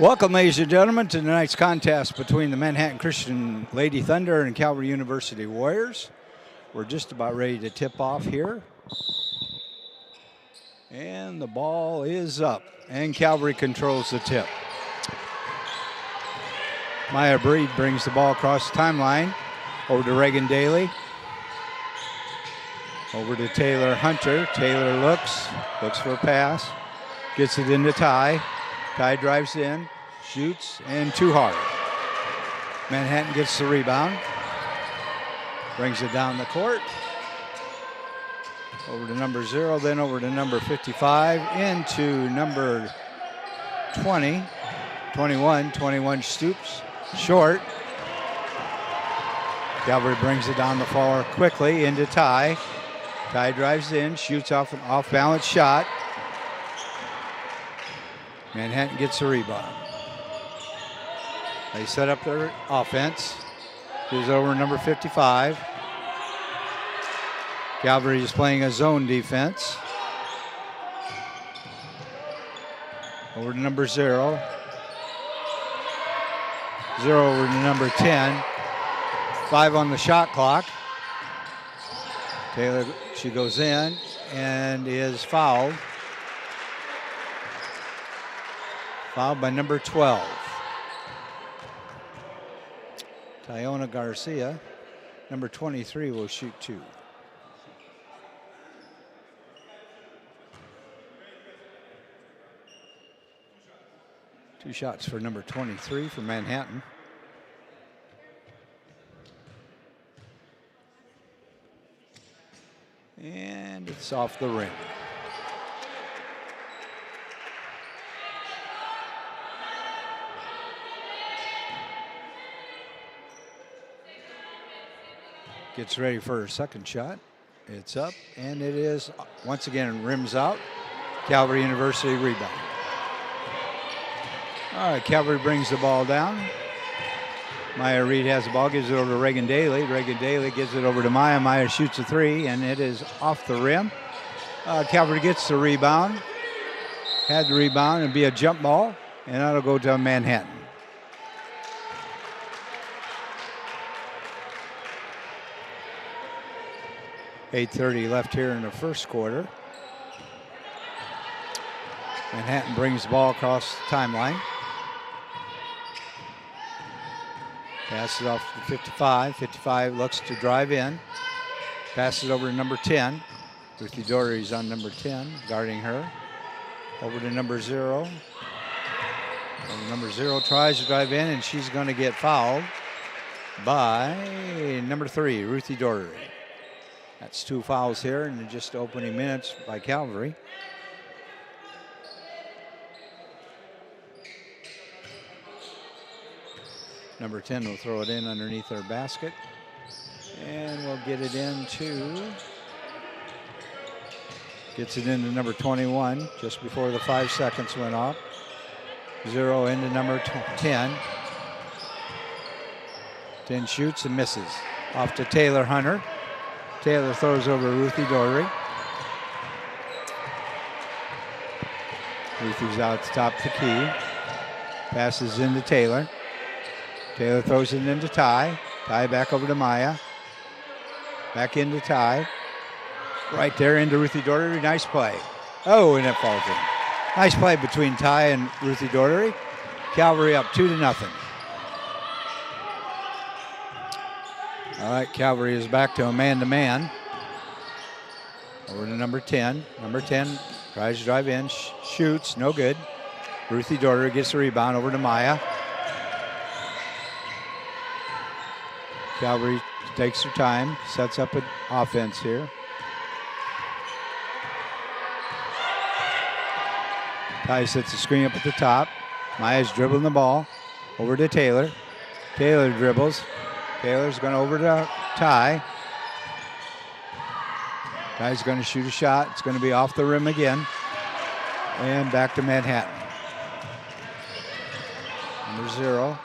Welcome, ladies and gentlemen, to tonight's contest between the Manhattan Christian Lady Thunder and Calvary University Warriors. We're just about ready to tip off here. And the ball is up, and Calvary controls the tip. Maya Breed brings the ball across the timeline over to Reagan Daly. Over to Taylor Hunter. Taylor looks for a pass, gets it into Ty. Ty drives in, shoots, and too hard. Manhattan gets the rebound, brings it down the court. Over to number 0, then over to number 55, into number 20, 21 Stoops, short. Calvary brings it down the floor quickly into Ty. Ty drives in, shoots off an off-balance shot. Manhattan gets the rebound. They set up their offense. Gives over number 55. Calvary is playing a zone defense. Over to number 0. 0 over to number 10. 5 on the shot clock. Taylor, she goes in and is fouled. Fouled by number 12. Tyona Garcia, number 23, will shoot 2. Two shots for number 23 for Manhattan. And it's off the rim. Gets ready for her second shot. It's up, and it is, once again, rims out. Calvary University rebound. All right, Calvary brings the ball down. Maya Reed has the ball, gives it over to Reagan Daly. Reagan Daly gives it over to Maya. Maya shoots a 3, and it is off the rim. Calvary gets the rebound. Had the rebound, and be a jump ball, and that'll go to Manhattan. .8:30 left here in the first quarter. Manhattan brings the ball across the timeline. Passes off to 55. 55 looks to drive in. Passes over to number 10. Ruthie Doherty's on number 10, guarding her. Over to number 0. And number 0 tries to drive in, and she's going to get fouled by number 3, Ruthie Doherty. That's 2 fouls here in just opening minutes by Calvary. Number 10 will throw it in underneath her basket. And we'll get it into, gets it into number 21 just before the 5 seconds went off. 0 into number 10. 10 shoots and misses. Off to Taylor Hunter. Taylor throws over Ruthie Doherty. Ruthie's out at the top of the key. Passes into Taylor. Taylor throws it into Ty. Ty back over to Maya. Back into Ty. Right there into Ruthie Doherty. Nice play. Oh, and it falls in. Nice play between Ty and Ruthie Doherty. Calvary up 2-0. All right, Calvary is back to a man-to-man. Over to number 10. Number 10 tries to drive in, shoots, no good. Ruthie Doherty gets the rebound over to Maya. Calvary takes her time, sets up an offense here. Ty sets the screen up at the top. Maya's dribbling the ball over to Taylor. Taylor dribbles. Taylor's going over to Ty. Ty's going to shoot a shot. It's going to be off the rim again. And back to Manhattan. Number 0.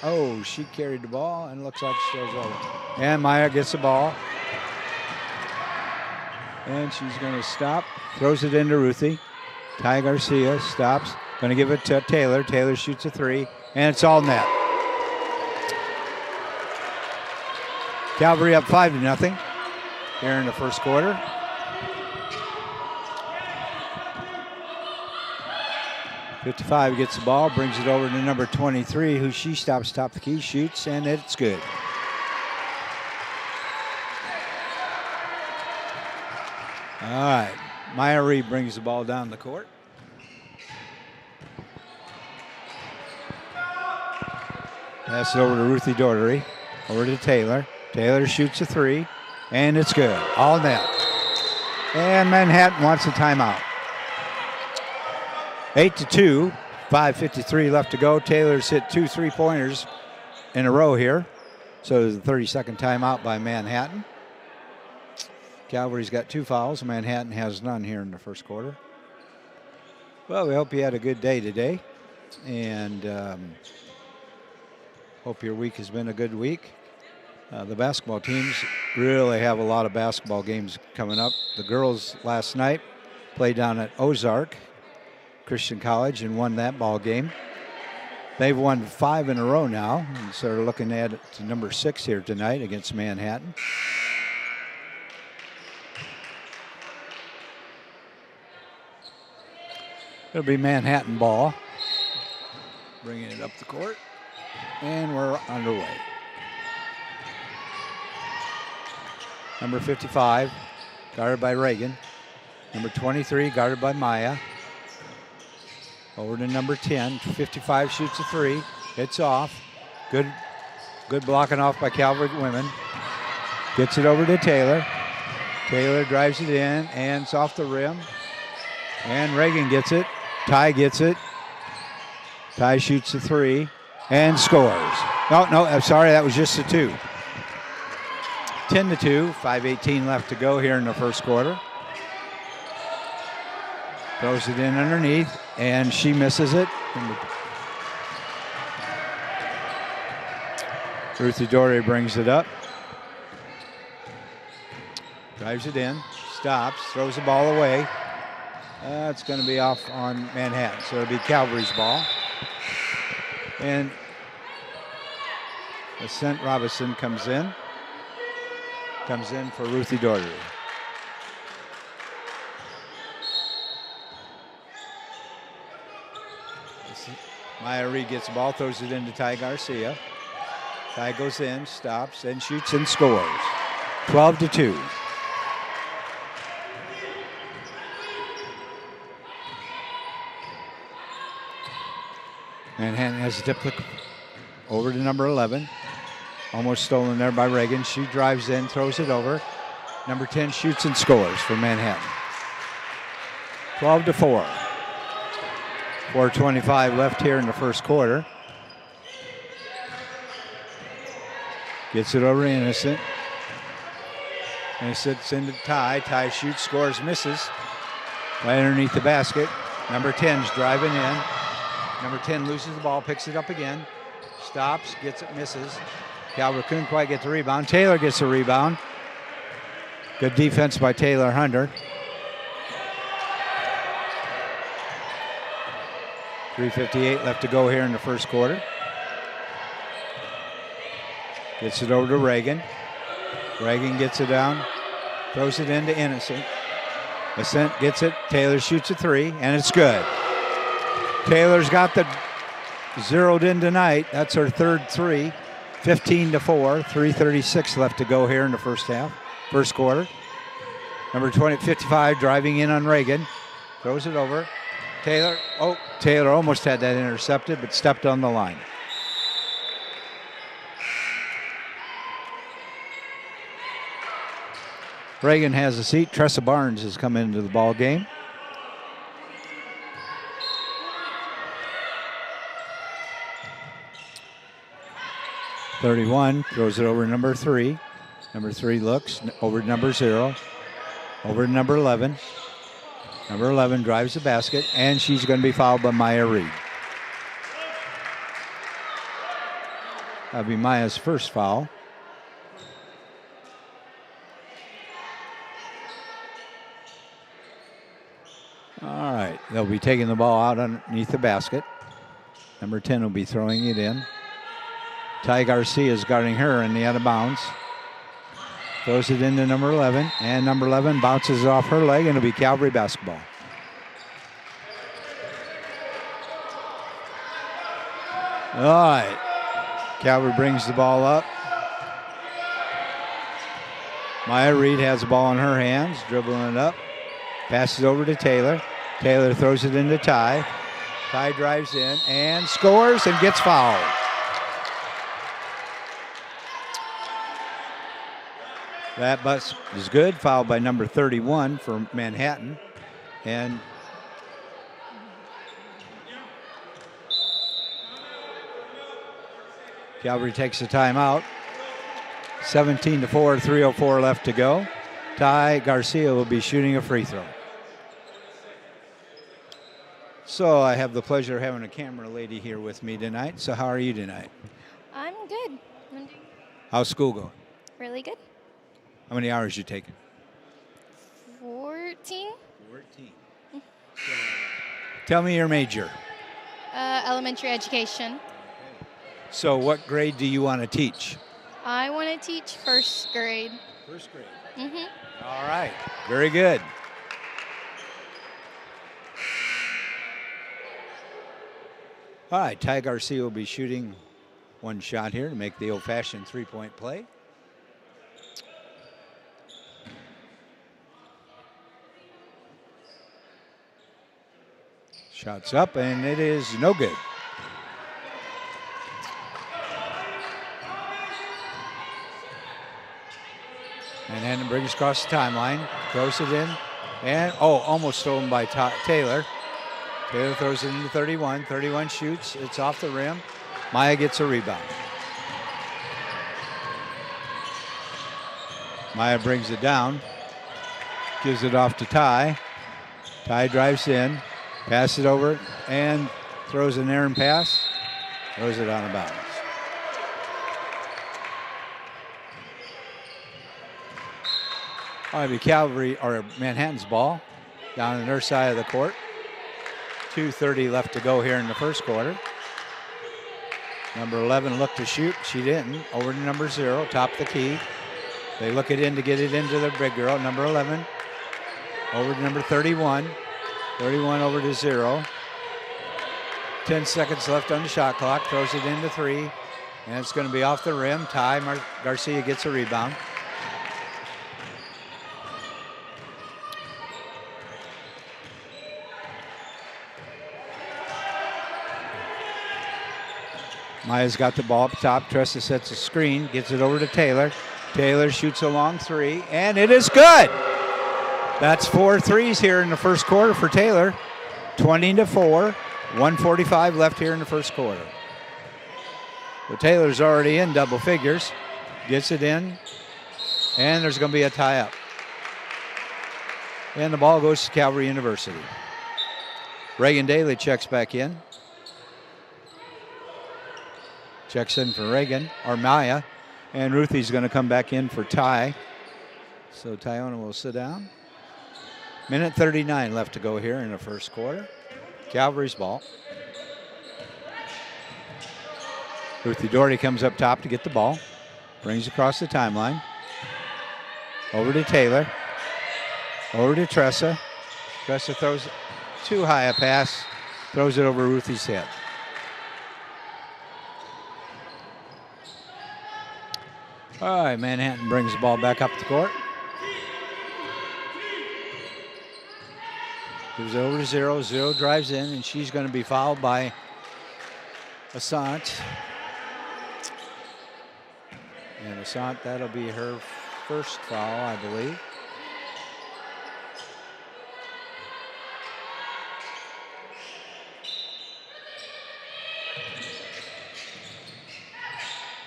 Oh, she carried the ball and looks like she goes over. And Maya gets the ball. And she's going to stop. Throws it into Ruthie. Ty Garcia stops. Going to give it to Taylor. Taylor shoots a three, and it's all net. Calvary up 5-0 here in the first quarter. .55 gets the ball, brings it over to number 23, who she stops top the key, shoots, and it's good. All right, Maya Reed brings the ball down the court. Pass it over to Ruthie Daugherty, over to Taylor. Taylor shoots a three, and it's good. All net. And Manhattan wants a timeout. 8-2, 5:53 left to go. Taylor's hit 2 3-pointers in a row here. So there's a 30-second timeout by Manhattan. Calvary's got 2 fouls. Manhattan has none here in the first quarter. Well, we hope you had a good day today. And hope your week has been a good week. The basketball teams really have a lot of basketball games coming up. The girls last night played down at Ozark Christian College and won that ball game. They've won 5 in a row now, and so they're looking at it to number 6 here tonight against Manhattan. It'll be Manhattan ball. Bringing it up the court, and we're underway. Number 55, guarded by Reagan. Number 23, guarded by Maya. Over to number 10. 55 shoots a three. It's off. Good blocking off by Calvary women. Gets it over to Taylor. Taylor drives it in, and it's off the rim. And Reagan gets it. Ty gets it. Ty shoots a three and scores. No, I'm sorry, that was just a two. 10-2, 5:18 left to go here in the first quarter. Throws it in underneath, and she misses it. Ruthie Daugherty brings it up. Drives it in, stops, throws the ball away. It's going to be off on Manhattan, so it'll be Calvary's ball. And Ascent Robinson comes in for Ruthie Daugherty. Maya Reed gets the ball, throws it into Ty Garcia. Ty goes in, stops, and shoots and scores. 12-2. Manhattan has a tip over to number 11. Almost stolen there by Reagan. She drives in, throws it over. Number 10 shoots and scores for Manhattan. 12-4. 4:25 left here in the first quarter. Gets it over to Innocent. Innocent's into Ty. Ty shoots, scores, misses. Right underneath the basket. Number 10's driving in. Number 10 loses the ball, picks it up again. Stops, gets it, misses. Calvary couldn't quite get the rebound. Taylor gets the rebound. Good defense by Taylor Hunter. 3:58 left to go here in the first quarter. Gets it over to Reagan. Reagan gets it down, throws it into Innocent. Innocent gets it. Taylor shoots a three, and it's good. Taylor's got the zeroed in tonight. That's her third three. 15-4. 3:36 left to go here in the first quarter. Number 55 driving in on Reagan. Throws it over. Taylor almost had that intercepted, but stepped on the line. Reagan has a seat. Tressa Barnes has come into the ball game. .31 throws it over to number 3. Number 3 looks over to number 0. Over to number 11. Number 11 drives the basket, and she's going to be fouled by Maya Reed. That'll be Maya's first foul. All right, they'll be taking the ball out underneath the basket. Number 10 will be throwing it in. Ty Garcia is guarding her in the out of bounds. Throws it into number 11, and number 11 bounces off her leg, and it'll be Calvary basketball. All right, Calvary brings the ball up. Maya Reed has the ball in her hands, dribbling it up. Passes over to Taylor. Taylor throws it into Ty. Ty drives in and scores and gets fouled. That bus is good. Fouled by number 31 for Manhattan. And Calvary takes a timeout. 17-4, 3:04 left to go. Ty Garcia will be shooting a free throw. So I have the pleasure of having a camera lady here with me tonight. So how are you tonight? I'm good. How's school going? Really good. How many hours you taking? 14. 14. Tell me your major. Elementary education. So what grade do you want to teach? I want to teach first grade. First grade. Mm-hmm. All right. Very good. All right. Ty Garcia will be shooting one shot here to make the old-fashioned three-point play. Shots up, and it is no good. Manhattan brings across the timeline, throws it in, and almost stolen by Taylor. Taylor throws it into 31. 31 shoots. It's off the rim. Maya gets a rebound. Maya brings it down, gives it off to Ty. Ty drives in, passes it over, and throws an errant pass. Throws it out of bounds. All right, Calvary or Manhattan's ball down on their side of the court. 2:30 left to go here in the first quarter. Number 11 looked to shoot. She didn't. Over to number 0, top of the key. They look it in to get it into the big girl. Number 11 over to number 31. 31 over to 0. 10 seconds left on the shot clock. Throws it into 3. And it's going to be off the rim. Ty Garcia gets a rebound. Maya's got the ball up top. Tressa sets a screen, gets it over to Taylor. Taylor shoots a long 3, and it is good. That's 4 threes here in the first quarter for Taylor. 20-4, 1:45 left here in the first quarter. So Taylor's already in double figures. Gets it in, and there's going to be a tie-up. And the ball goes to Calvary University. Reagan Daly checks back in. Checks in for Reagan, or Maya. And Ruthie's going to come back in for Ty. So Tyona will sit down. Minute 39 left to go here in the first quarter. Calvary's ball. Ruthie Doherty comes up top to get the ball. Brings across the timeline. Over to Taylor. Over to Tressa. Tressa throws too high a pass. Throws it over Ruthie's head. All right, Manhattan brings the ball back up the court. Gives it over to 0. 0 drives in, and she's going to be fouled by Assant. And Assant, that'll be her first foul, I believe.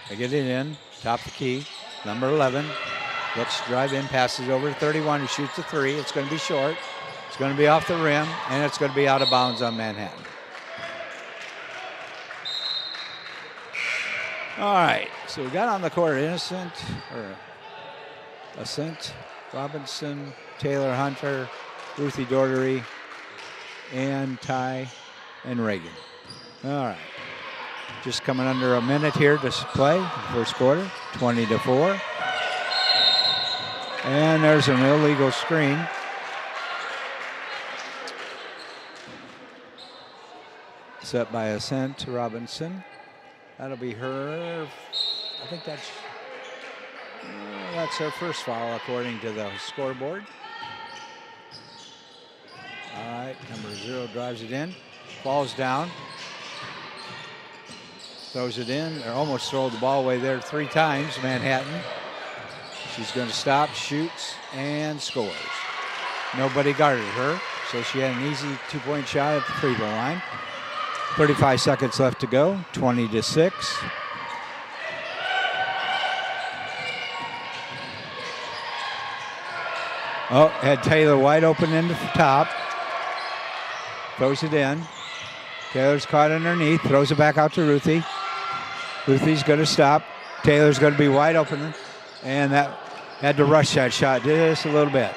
They get it in, top of the key. Number 11 looks to drive in, passes over to 31, who shoots a 3. It's going to be short. It's going to be off the rim, and it's going to be out of bounds on Manhattan. All right, so we got on the court Assant, Robinson, Taylor Hunter, Ruthie Doherty, and Ty and Reagan. All right. Just coming under a minute here to play the first quarter, 20-4. And there's an illegal screen. Set by Ascent Robinson. That'll be her. I think that's her first foul according to the scoreboard. All right, number 0 drives it in, falls down, throws it in, or almost throw the ball away there 3 times, Manhattan. She's going to stop, shoots, and scores. Nobody guarded her, so she had an easy 2-point shot at the free throw line. 35 seconds left to go, 20-6. Oh, had Taylor wide open in the top. Throws it in. Taylor's caught underneath, throws it back out to Ruthie. Ruthie's going to stop. Taylor's going to be wide open. And that had to rush that shot just a little bit.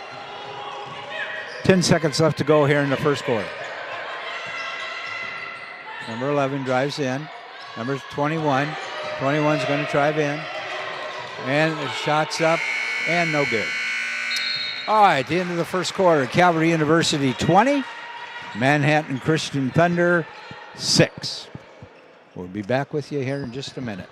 10 seconds left to go here in the first quarter. Number 11 drives in. Number 21. 21's going to drive in. And the shot's up and no good. All right, the end of the first quarter. Calvary University 20. Manhattan Christian Thunder 6. We'll be back with you here in just a minute.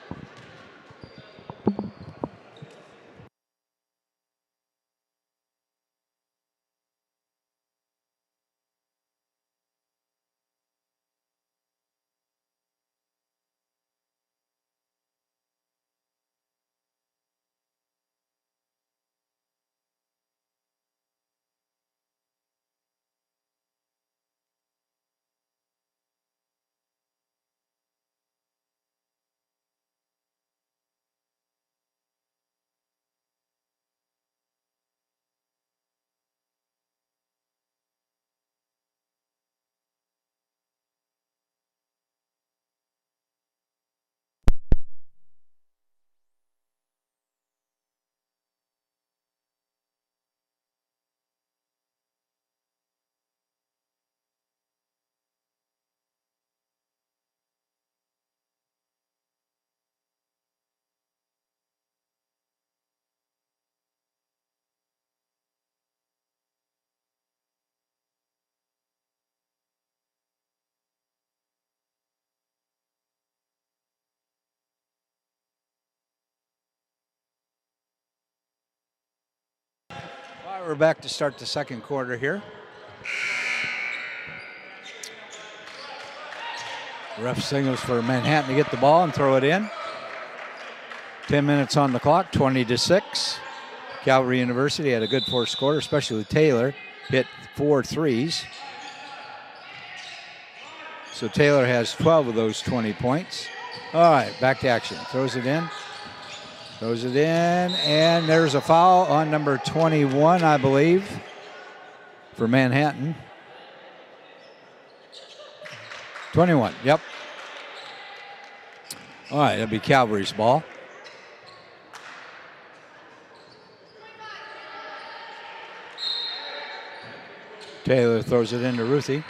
All right, we're back to start the second quarter here. Ref signals for Manhattan to get the ball and throw it in. 10 minutes on the clock, 20-6. Calvary University had a good first quarter, especially Taylor. Hit 4 threes. So Taylor has 12 of those 20 points. All right, back to action. Throws it in. Throws it in, and there's a foul on number 21, I believe, for Manhattan. 21, yep. All right, that'll be Calvary's ball. Taylor throws it into Ruthie.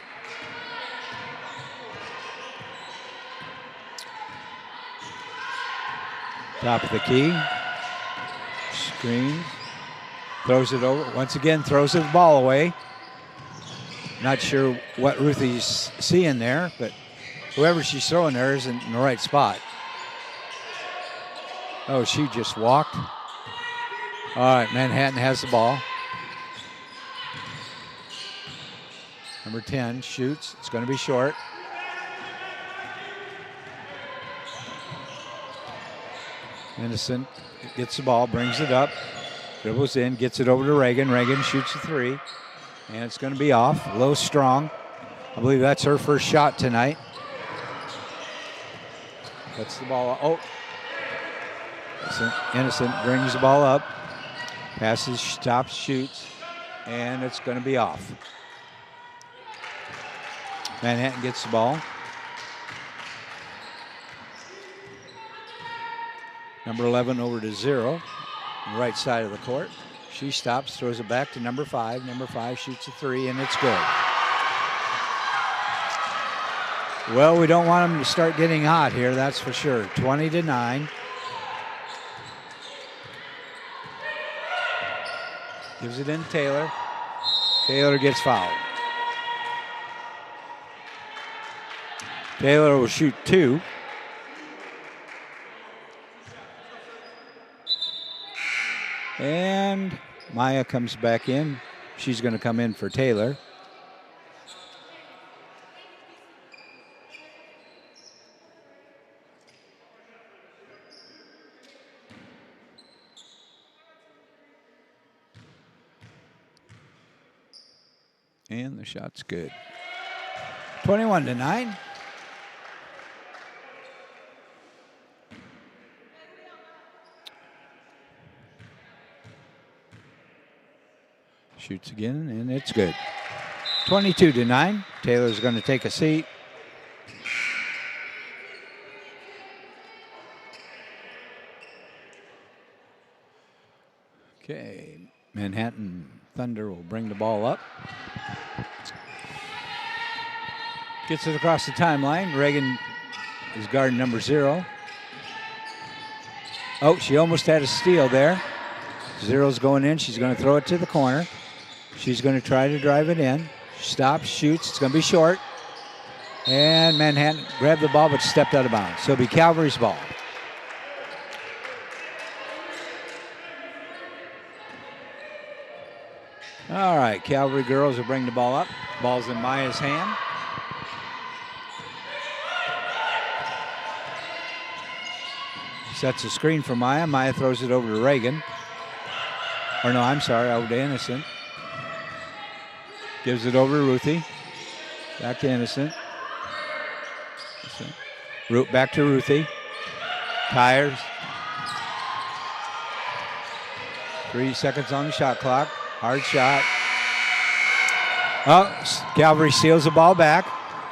Top of the key. Screens. Throws it over. Once again, throws the ball away. Not sure what Ruthie's seeing there, but whoever she's throwing there isn't in the right spot. Oh, she just walked. All right, Manhattan has the ball. Number 10 shoots. It's going to be short. Innocent gets the ball, brings it up, dribbles in, gets it over to Reagan. Reagan shoots a 3, and it's going to be off. Low strong. I believe that's her first shot tonight. Gets the ball. Oh. Innocent brings the ball up, passes, stops, shoots, and it's going to be off. Manhattan gets the ball. Number 11 over to 0, on the right side of the court. She stops, throws it back to number 5. Number 5 shoots a 3, and it's good. Well, we don't want them to start getting hot here, that's for sure. 20-9. Gives it in to Taylor. Taylor gets fouled. Taylor will shoot 2. And Maya comes back in. She's going to come in for Taylor. And the shot's good. 21-9. Shoots again, and it's good. 22-9. Taylor's going to take a seat. Okay, Manhattan Thunder will bring the ball up. Gets it across the timeline. Reagan is guarding number 0. Oh, she almost had a steal there. 0's going in. She's going to throw it to the corner. She's going to try to drive it in. Stops, shoots. It's going to be short. And Manhattan grabbed the ball but stepped out of bounds. So it'll be Calvary's ball. All right, Calvary girls will bring the ball up. Ball's in Maya's hand. Sets a screen for Maya. Maya throws it over to Reagan. Or no, I'm sorry, over to Innocent. Gives it over to Ruthie. Back to Innocent. Back to Ruthie. Tires. 3 seconds on the shot clock. Hard shot. Oh, Calvary steals the ball back.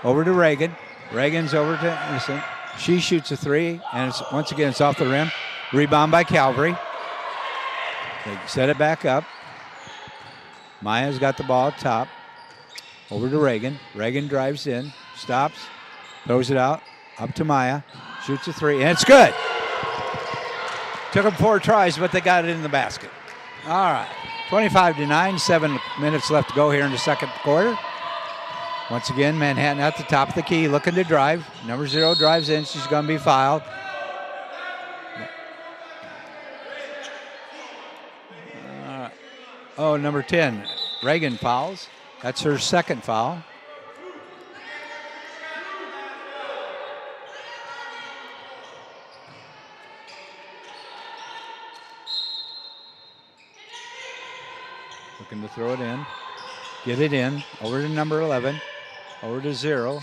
Over to Reagan. Reagan's over to Innocent. She shoots a 3, and it's, once again, it's off the rim. Rebound by Calvary. They set it back up. Maya's got the ball at top. Over to Reagan. Reagan drives in, stops, throws it out, up to Maya, shoots a 3, and it's good. Took them 4 tries, but they got it in the basket. All right, 25-9, 7 minutes left to go here in the second quarter. Once again, Manhattan at the top of the key, looking to drive. Number 0 drives in. She's going to be fouled. Number 10, Reagan fouls. That's her second foul. Looking to throw it in. Get it in. Over to number 11. Over to 0.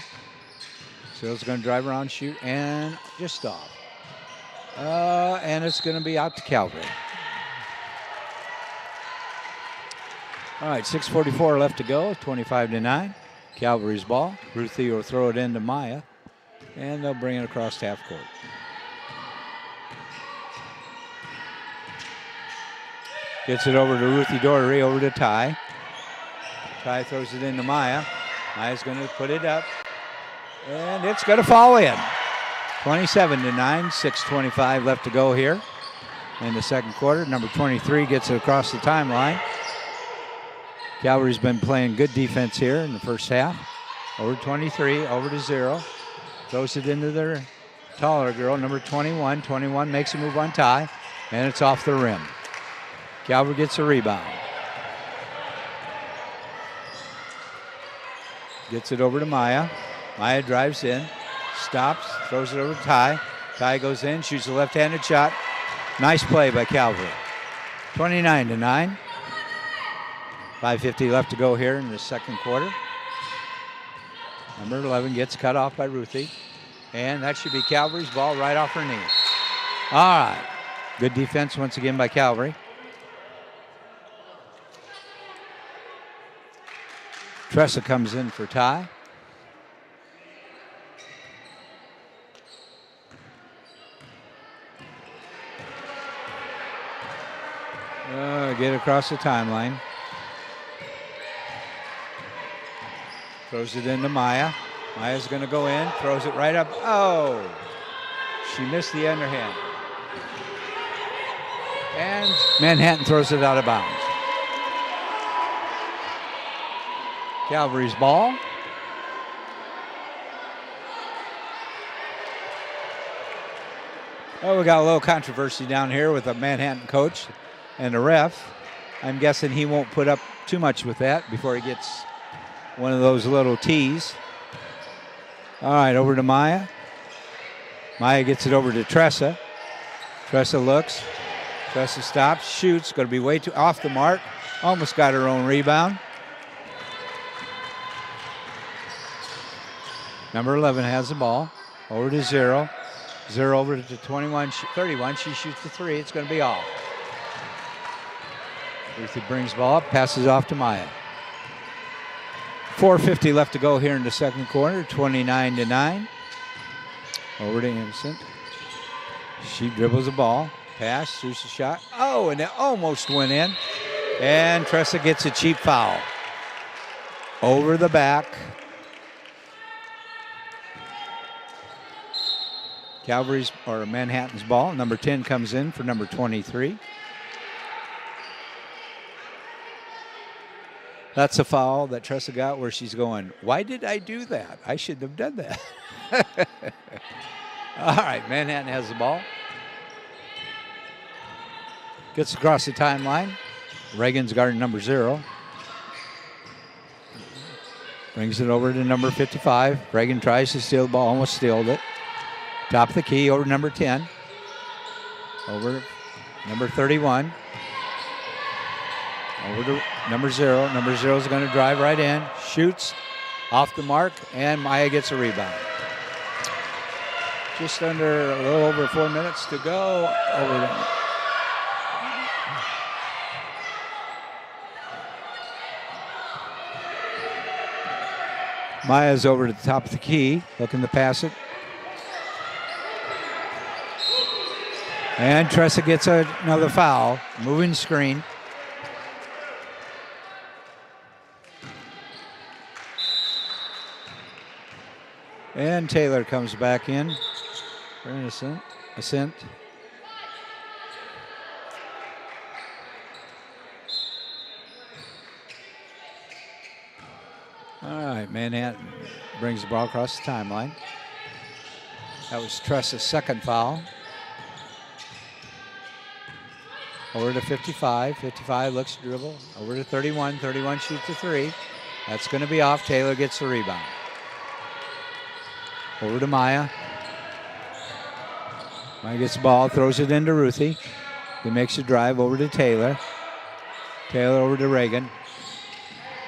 0's going to drive around, shoot, and just off. And it's going to be out to Calvary. All right, 6:44 left to go, 25-9. Calvary's ball. Ruthie will throw it into Maya, and they'll bring it across half court. Gets it over to Ruthie Dory, over to Ty. Ty throws it into Maya. Maya's going to put it up, and it's going to fall in. 27-9, 6:25 left to go here in the second quarter. Number 23 gets it across the timeline. Calvary's been playing good defense here in the first half. Over 23, over to 0. Throws it into their taller girl, number 21. 21 makes a move on Ty, and it's off the rim. Calvary gets a rebound. Gets it over to Maya. Maya drives in, stops, throws it over to Ty. Ty goes in, shoots a left-handed shot. Nice play by Calvary. 29-9. 5:50 left to go here in the second quarter. Number 11 gets cut off by Ruthie. And that should be Calvary's ball right off her knee. All right. Good defense once again by Calvary. Tressa comes in for Ty. Get across the timeline. Throws it into Maya. Maya's going to go in, throws it right up. Oh, she missed the underhand. And Manhattan throws it out of bounds. Calvary's ball. Oh, we got a little controversy down here with the Manhattan coach and the ref. I'm guessing he won't put up too much with that before he gets one of those little tees. All right, over to Maya. Maya gets it over to Tressa. Tressa looks. Tressa stops, shoots. Going to be way too off the mark. Almost got her own rebound. Number 11 has the ball. Over to 0. 0 over to 21, 31. She shoots the 3. It's going to be off. Ruthie brings the ball up, passes off to Maya. 4:50 left to go here in the second quarter, 29-9. Over to Innocent. She dribbles the ball, pass, shoots the shot. Oh, and it almost went in. And Tressa gets a cheap foul. Over the back. Calvary's or Manhattan's ball. Number 10 comes in for number 23. That's a foul that Tressa got where she's going, why did I do that? I shouldn't have done that. All right, Manhattan has the ball. Gets across the timeline. Reagan's guarding number 0. Brings it over to number 55. Reagan tries to steal the ball, almost stealed it. Top of the key, over to number 10. Over to number 31. Over to number 0. Number 0 is going to drive right in. Shoots off the mark, and Maya gets a rebound. Just under a little over 4 minutes to go. Over to Maya's over to the top of the key, looking to pass it. And Tressa gets another foul. Moving screen. And Taylor comes back in for Innocent. Ascent. All right, Manhattan brings the ball across the timeline. That was Tressa's second foul. Over to 55. 55 looks to dribble. Over to 31. 31 shoots a 3. That's going to be off. Taylor gets the rebound. Over to Maya. Maya gets the ball, throws it into Ruthie. He makes a drive over to Taylor. Taylor over to Reagan.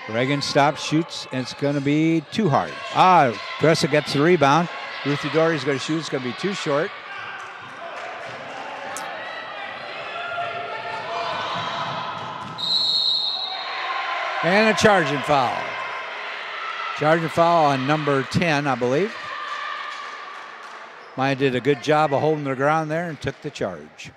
Reagan stops, shoots, and it's going to be too hard. Tressa gets the rebound. Ruthie Doherty's going to shoot. It's going to be too short. And a charging foul. Charging foul on number 10, I believe. Maya did a good job of holding the ground there and took the charge.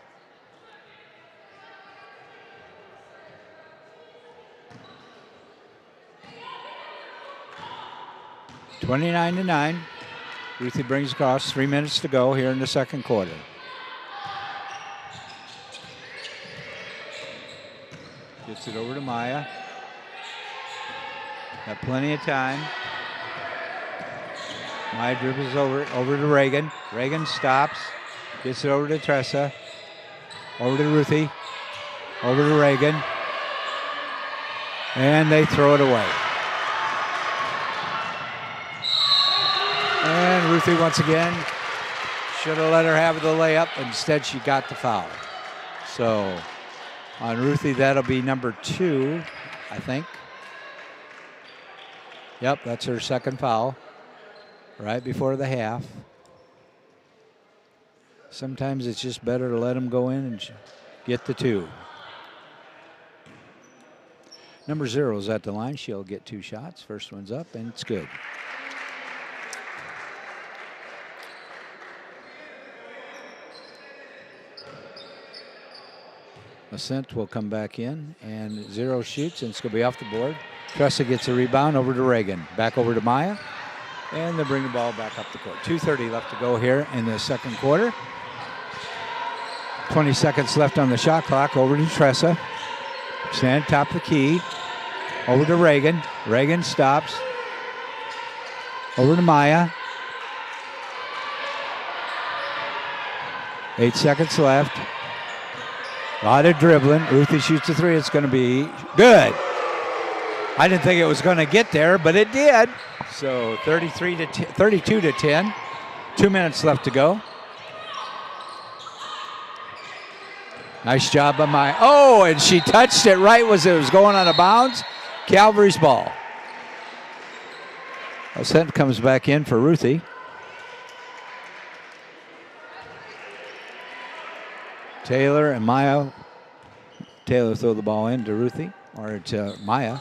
(29-9). Ruthie brings across. 3 minutes to go here in the second quarter. Gets it over to Maya. Got plenty of time. Maya dribbles over to Reagan. Reagan stops. Gets it over to Tressa. Over to Ruthie. Over to Reagan. And they throw it away. And Ruthie once again should have let her have the layup. Instead, she got the foul. So on Ruthie, that'll be number 2, I think. Yep, that's her second foul. Right before the half. Sometimes it's just better to let them go in and get the 2. Number 0 is at the line. She'll get 2 shots. First one's up, and it's good. Ascent will come back in, and 0 shoots, and it's going to be off the board. Tressa gets a rebound over to Reagan. Back over to Maya. And they bring the ball back up the court. 2:30 left to go here in the second quarter. 20 seconds left on the shot clock. Over to Tressa. Stand top of the key. Over to Reagan. Reagan stops. Over to Maya. 8 seconds left. A lot of dribbling. Ruthie shoots a three. It's going to be good. I didn't think it was going to get there, but it did. So 32 to 10. 2 minutes left to go. Nice job by Maya. Oh, and she touched it right as it was going out of bounds. Calvary's ball. Ascent comes back in for Ruthie. Taylor and Maya. Taylor throw the ball in to Ruthie, or to Maya.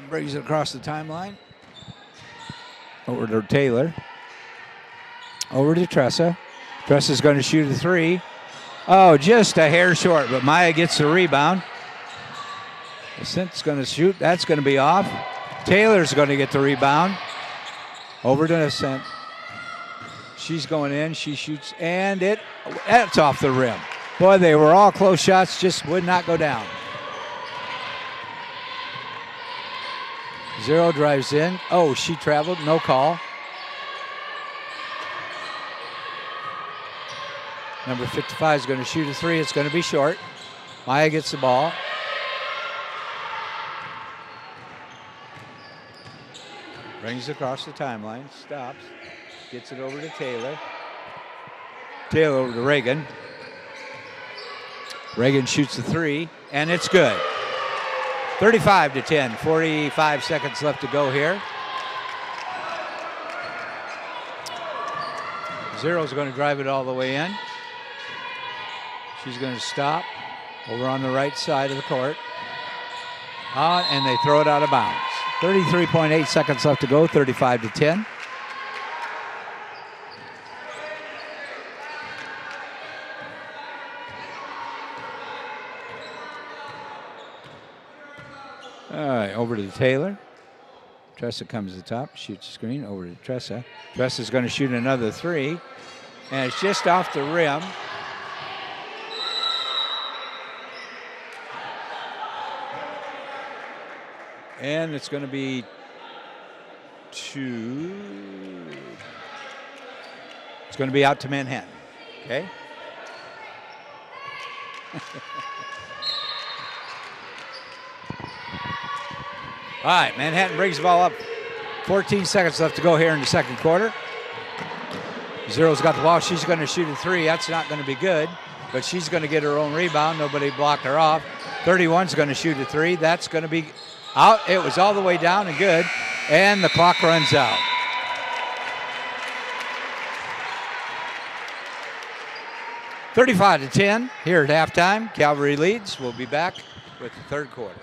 Brings it across the timeline. Over to Taylor. Over to Tressa. Tressa's going to shoot a three. Oh, just a hair short, but Maya gets the rebound. Ascent's going to shoot. That's going to be off. Taylor's going to get the rebound. Over to Ascent. She's going in. She shoots, and that's off the rim. Boy, they were all close shots, just would not go down. Zero drives in. Oh, she traveled. No call. Number 55 is going to shoot a three. It's going to be short. Maya gets the ball. Brings it across the timeline. Stops. Gets it over to Taylor. Taylor over to Reagan. Reagan shoots the three, and it's good. 35 to 10. 45 seconds left to go here. Zero's going to drive it all the way in. She's going to stop over on the right side of the court. And they throw it out of bounds. 33.8 seconds left to go, 35 to 10. All right, over to Taylor. Tressa comes to the top, shoots the screen, over to Tressa. Tressa's going to shoot another three, and it's just off the rim. And it's going to be it's going to be out to Manhattan, okay? All right, Manhattan brings the ball up. 14 seconds left to go here in the second quarter. Zero's got the ball. She's going to shoot a three. That's not going to be good, but she's going to get her own rebound. Nobody blocked her off. 31's going to shoot a three. That's going to be out. It was all the way down and good, and the clock runs out. $35 to 10 here at halftime. Calvary leads. We'll be back with the third quarter.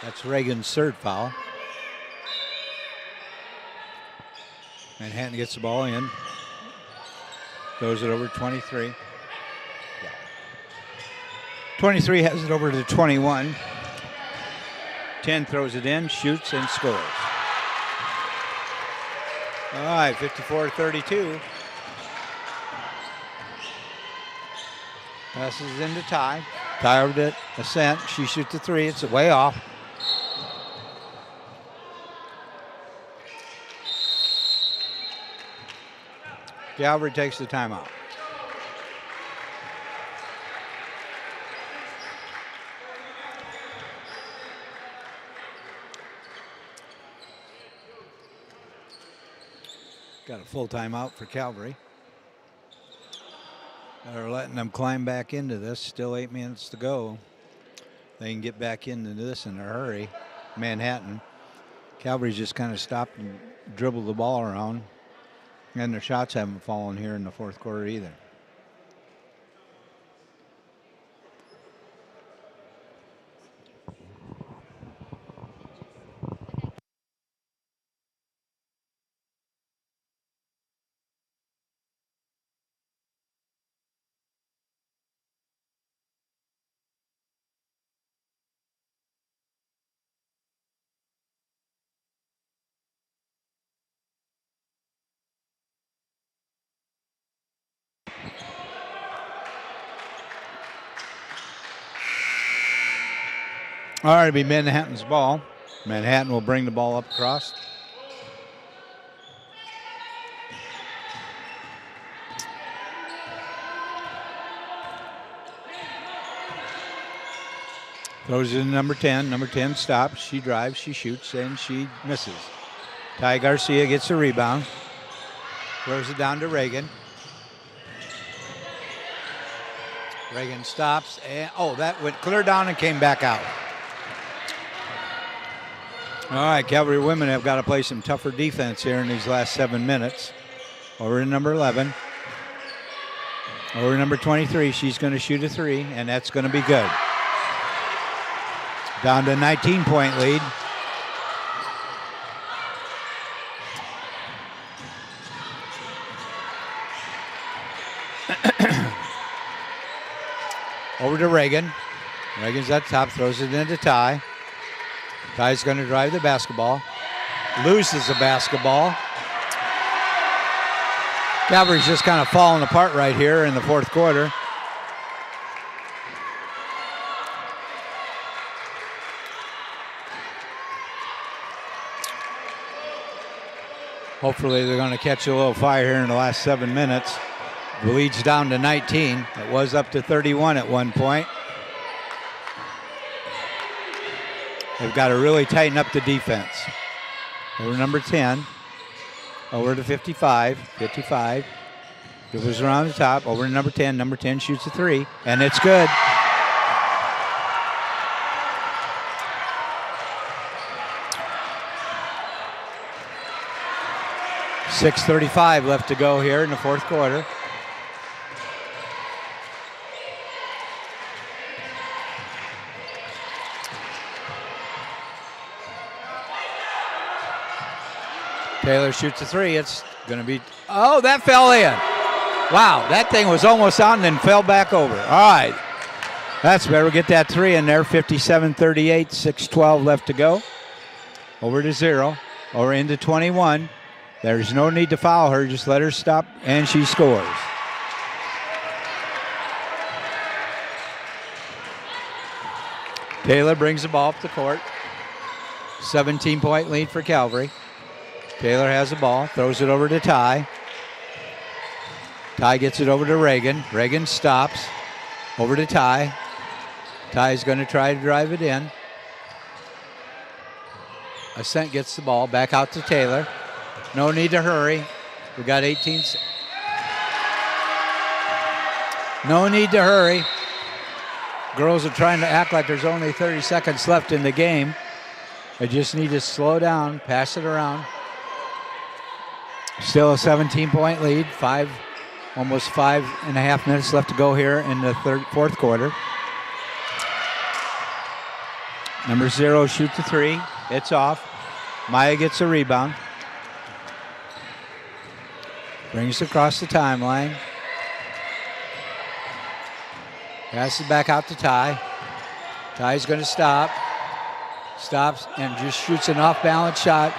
That's Reagan's third foul. Manhattan gets the ball in. Throws it over to 23. 23 has it over to 21. 10 throws it in, shoots, and scores. All right, 54-32. Passes into Ty. Ty over to Ascent. She shoots the three. It's way off. Calvary takes the timeout. Got a full timeout for Calvary. They're letting them climb back into this. Still 8 minutes to go. They can get back into this in a hurry. Manhattan. Calvary's just kind of stopped and dribbled the ball around. And their shots haven't fallen here in the fourth quarter either. All right, it'll be Manhattan's ball. Manhattan will bring the ball up across. Throws it in number 10. Number 10 stops. She drives, she shoots, and she misses. Ty Garcia gets the rebound. Throws it down to Reagan. Reagan stops, and that went clear down and came back out. All right, Calvary women have got to play some tougher defense here in these last 7 minutes. Over to number 11. Over to number 23. She's going to shoot a three, and that's going to be good. Down to a 19-point lead. Over to Reagan. Reagan's at top, throws it into Ty. Ty's going to drive the basketball. Loses the basketball. Calvary's just kind of falling apart right here in the fourth quarter. Hopefully they're going to catch a little fire here in the last 7 minutes. The lead's down to 19. It was up to 31 at one point. They've got to really tighten up the defense. Over number 10. Over to 55. 55. Dribbles around the top. Over to number 10. Number 10 shoots a three. And it's good. .6:35 left to go here in the fourth quarter. Taylor shoots a three. It's going to be, that fell in. Wow, that thing was almost out and then fell back over. All right, that's better. Get that three in there. 57-38, 6:12 left to go. Over to 0, over into 21. There's no need to foul her. Just let her stop, and she scores. Taylor brings the ball up the court. 17-point lead for Calvary. Taylor has the ball, throws it over to Ty. Ty gets it over to Reagan. Reagan stops. Over to Ty. Ty's going to try to drive it in. Ascent gets the ball back out to Taylor. No need to hurry. We got 18. No need to hurry. Girls are trying to act like there's only 30 seconds left in the game. They just need to slow down, pass it around. Still a 17-point lead. Almost 5.5 minutes left to go here in the fourth quarter. Number 0 shoots a 3. It's off. Maya gets a rebound. Brings it across the timeline. Passes back out to Ty. Ty's going to stop. Stops and just shoots an off-balance shot.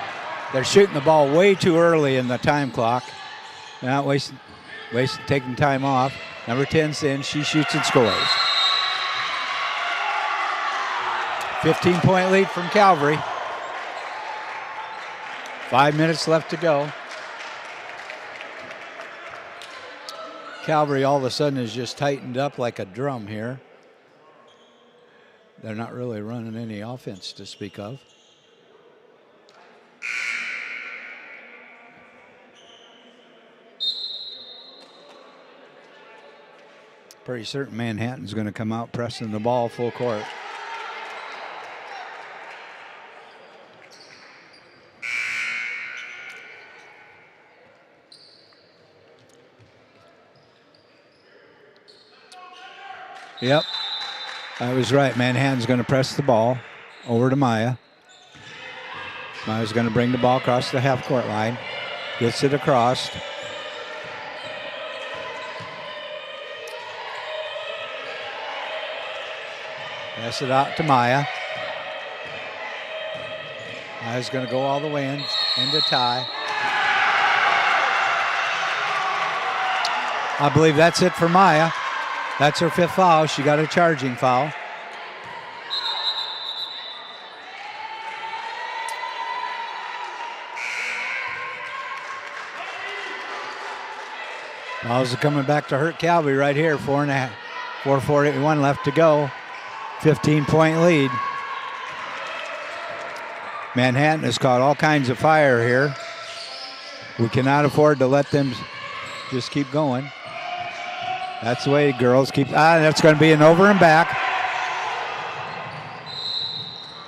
They're shooting the ball way too early in the time clock. They're not taking time off. Number 10's in. She shoots and scores. 15-point lead from Calvary. 5 minutes left to go. Calvary all of a sudden is just tightened up like a drum here. They're not really running any offense to speak of. Pretty certain Manhattan's going to come out pressing the ball full court. Yep, I was right. Manhattan's going to press the ball over to Maya. Maya's going to bring the ball across the half-court line. Gets it across. Pass it out to Maya. Maya's going to go all the way into Ty. I believe that's it for Maya. That's her 5th foul. She got a charging foul. Fouls are coming back to hurt Calvary right here. 4:41 left to go. 15-point lead. Manhattan has caught all kinds of fire here. We cannot afford to let them just keep going. That's the way girls keep. That's going to be an over and back.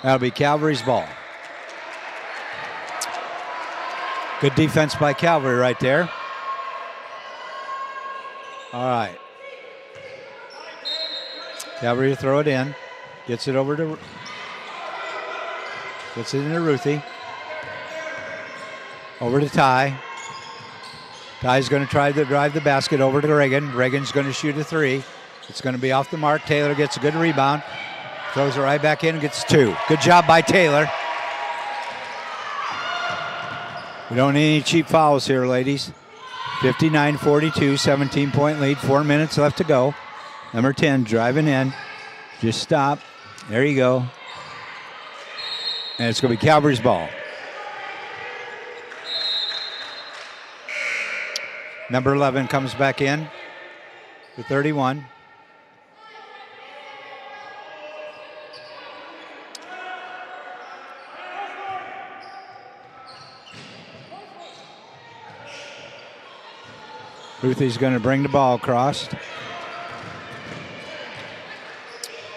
That'll be Calvary's ball. Good defense by Calvary right there. All right. Calvary to throw it in. Gets it over to. Puts it into Ruthie. Over to Ty. Ty's going to try to drive the basket over to Reagan. Reagan's going to shoot a 3. It's going to be off the mark. Taylor gets a good rebound. Throws it right back in and gets 2. Good job by Taylor. We don't need any cheap fouls here, ladies. 59-42, 17-point lead. 4 minutes left to go. Number 10 driving in. Just stop. There you go. And it's going to be Calvary's ball. Number 11 comes back in to 31. Ruthie's going to bring the ball across.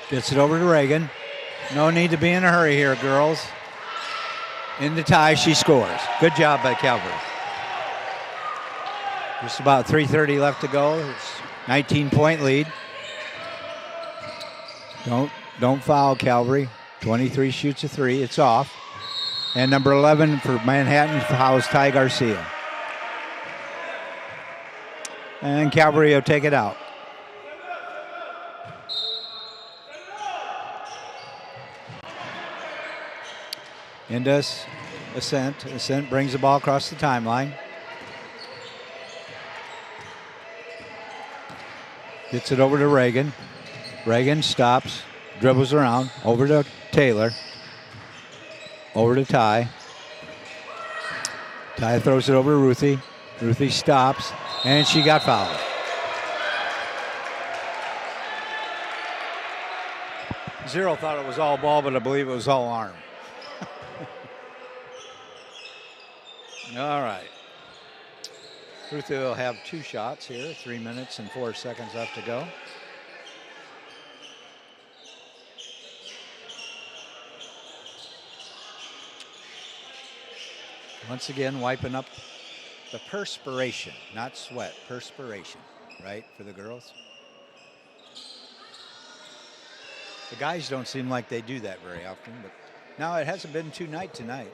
Gets it over to Reagan. No need to be in a hurry here, girls. In the tie, she scores. Good job by Calvary. Just about 3:30 left to go. It's 19-point lead. Don't foul, Calvary. 23 shoots a 3. It's off. And number 11 for Manhattan fouls Ty Garcia. And Calvary will take it out. Into Ascent. Ascent brings the ball across the timeline. Gets it over to Reagan. Reagan stops, dribbles around, over to Taylor. Over to Ty. Ty throws it over to Ruthie. Ruthie stops, and she got fouled. Zero thought it was all ball, but I believe it was all arm. All right. Ruthie will have 2 shots here. 3 minutes and 4 seconds left to go. Once again, wiping up the perspiration, not sweat, perspiration, right, for the girls? The guys don't seem like they do that very often, but now it hasn't been too night tonight.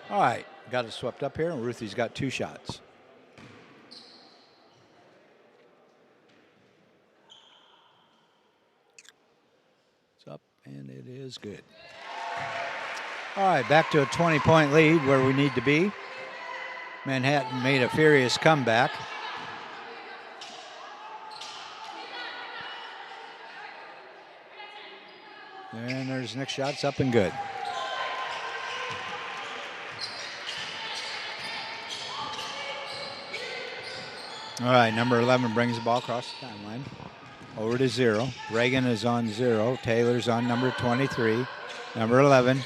All right, got it swept up here, and Ruthie's got 2 shots. It's up, and it is good. All right, back to a 20-point lead where we need to be. Manhattan made a furious comeback. And there's next shot's up and good. All right, number 11 brings the ball across the timeline. Over to 0. Reagan is on 0. Taylor's on number 23. Number 11.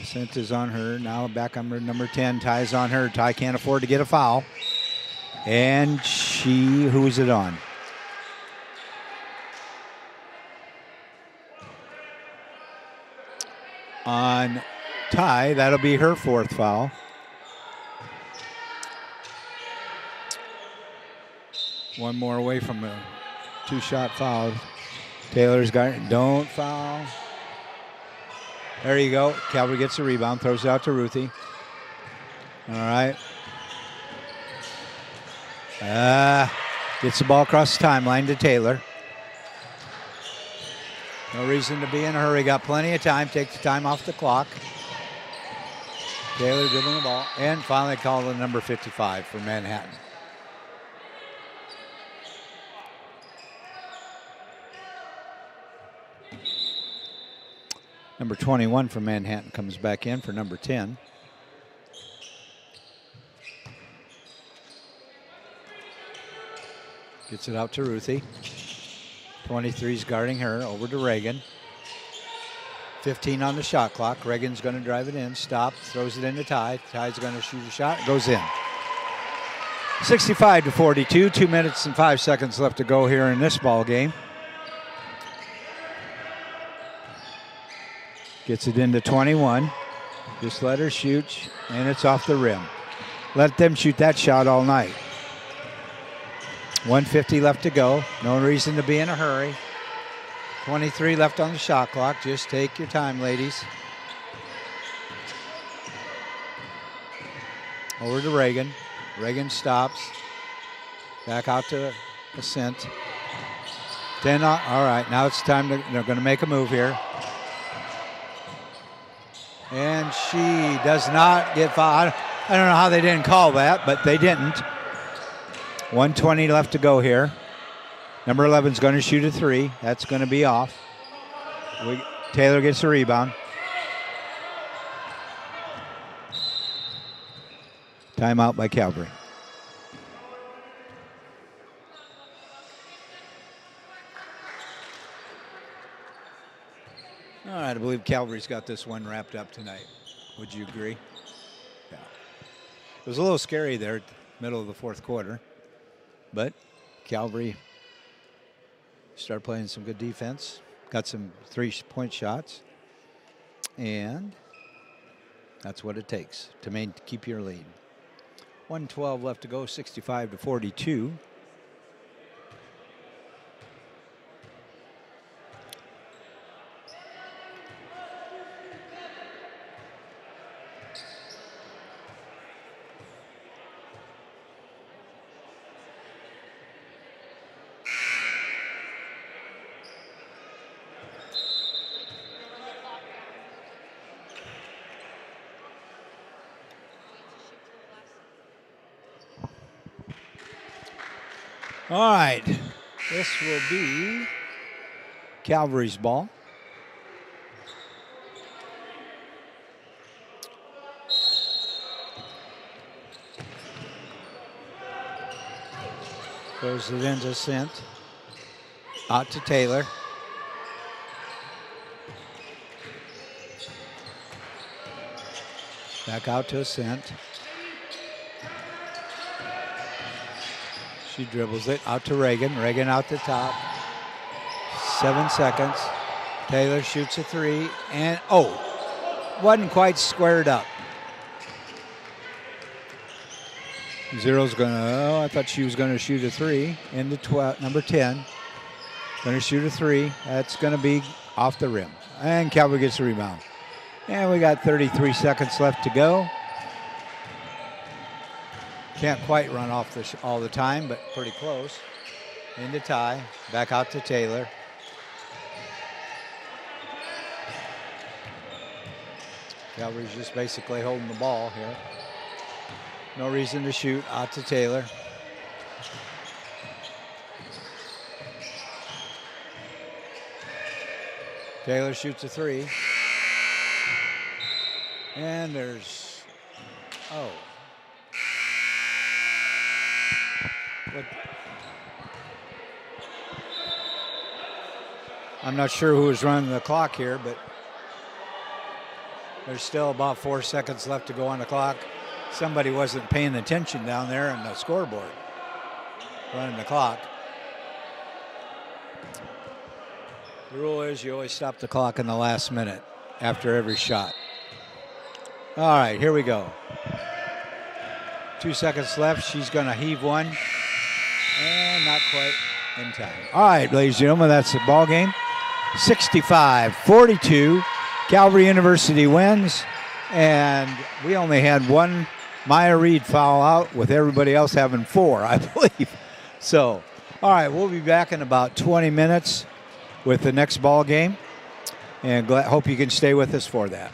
Ascent is on her. Now back on number 10. Ty's on her. Ty can't afford to get a foul. And who is it on? On Ty, that'll be her 4th foul. One more away from a 2-shot foul. Taylor's got it. Don't foul. There you go. Calvary gets the rebound, throws it out to Ruthie. All right. Gets the ball across the timeline to Taylor. No reason to be in a hurry. Got plenty of time. Take the time off the clock. Taylor dribbling the ball. And finally called the number 55 for Manhattan. Number 21 for Manhattan comes back in for number 10. Gets it out to Ruthie. 23's guarding her. Over to Reagan. 15 on the shot clock. Reagan's going to drive it in. Stop. Throws it into Ty. Ty's going to shoot a shot. Goes in. 65-42. 2 minutes and 5 seconds left to go here in this ball game. Gets it into 21. Just let her shoot, and it's off the rim. Let them shoot that shot all night. 1:50 left to go. No reason to be in a hurry. 23 left on the shot clock. Just take your time, ladies. Over to Reagan. Reagan stops. Back out to Ascent. 10 on. All right, now it's time they're going to make a move here. And she does not get fouled. I don't know how they didn't call that, but they didn't. 1:20 left to go here. Number 11 is going to shoot a 3. That's going to be off. Taylor gets the rebound. Timeout by Calvary. All right, I believe Calvary's got this one wrapped up tonight. Would you agree? Yeah. It was a little scary there at the middle of the 4th quarter, but Calvary started playing some good defense, got some 3-point shots, and that's what it takes to keep your lead. 1:12 left to go, 65-42. All right, this will be Calvary's ball. Goes it into Ascent. Out to Taylor. Back out to Ascent. She dribbles it out to Reagan. Reagan out the top. 7 seconds. Taylor shoots a 3 and wasn't quite squared up. Zero's going to, oh, I thought she was going to shoot a 3 into number 10. Going to shoot a 3. That's going to be off the rim. And Calvary gets the rebound. And we got 33 seconds left to go. Can't quite run off all the time, but pretty close. Into Ty. Back out to Taylor. Calvary's just basically holding the ball here. No reason to shoot. Out to Taylor. Taylor shoots a 3. And there's, oh. What? I'm not sure who was running the clock here, but there's still about 4 seconds left to go on the clock. Somebody wasn't paying attention down there on the scoreboard, running the clock. The rule is you always stop the clock in the last minute after every shot. All right, here we go. 2 seconds left. She's going to heave one. And not quite in time. All right, ladies and gentlemen, that's the ball game. 65-42. Calvary University wins. And we only had one Maya Reed foul out with everybody else having 4, I believe. So, all right, we'll be back in about 20 minutes with the next ball game. And hope you can stay with us for that.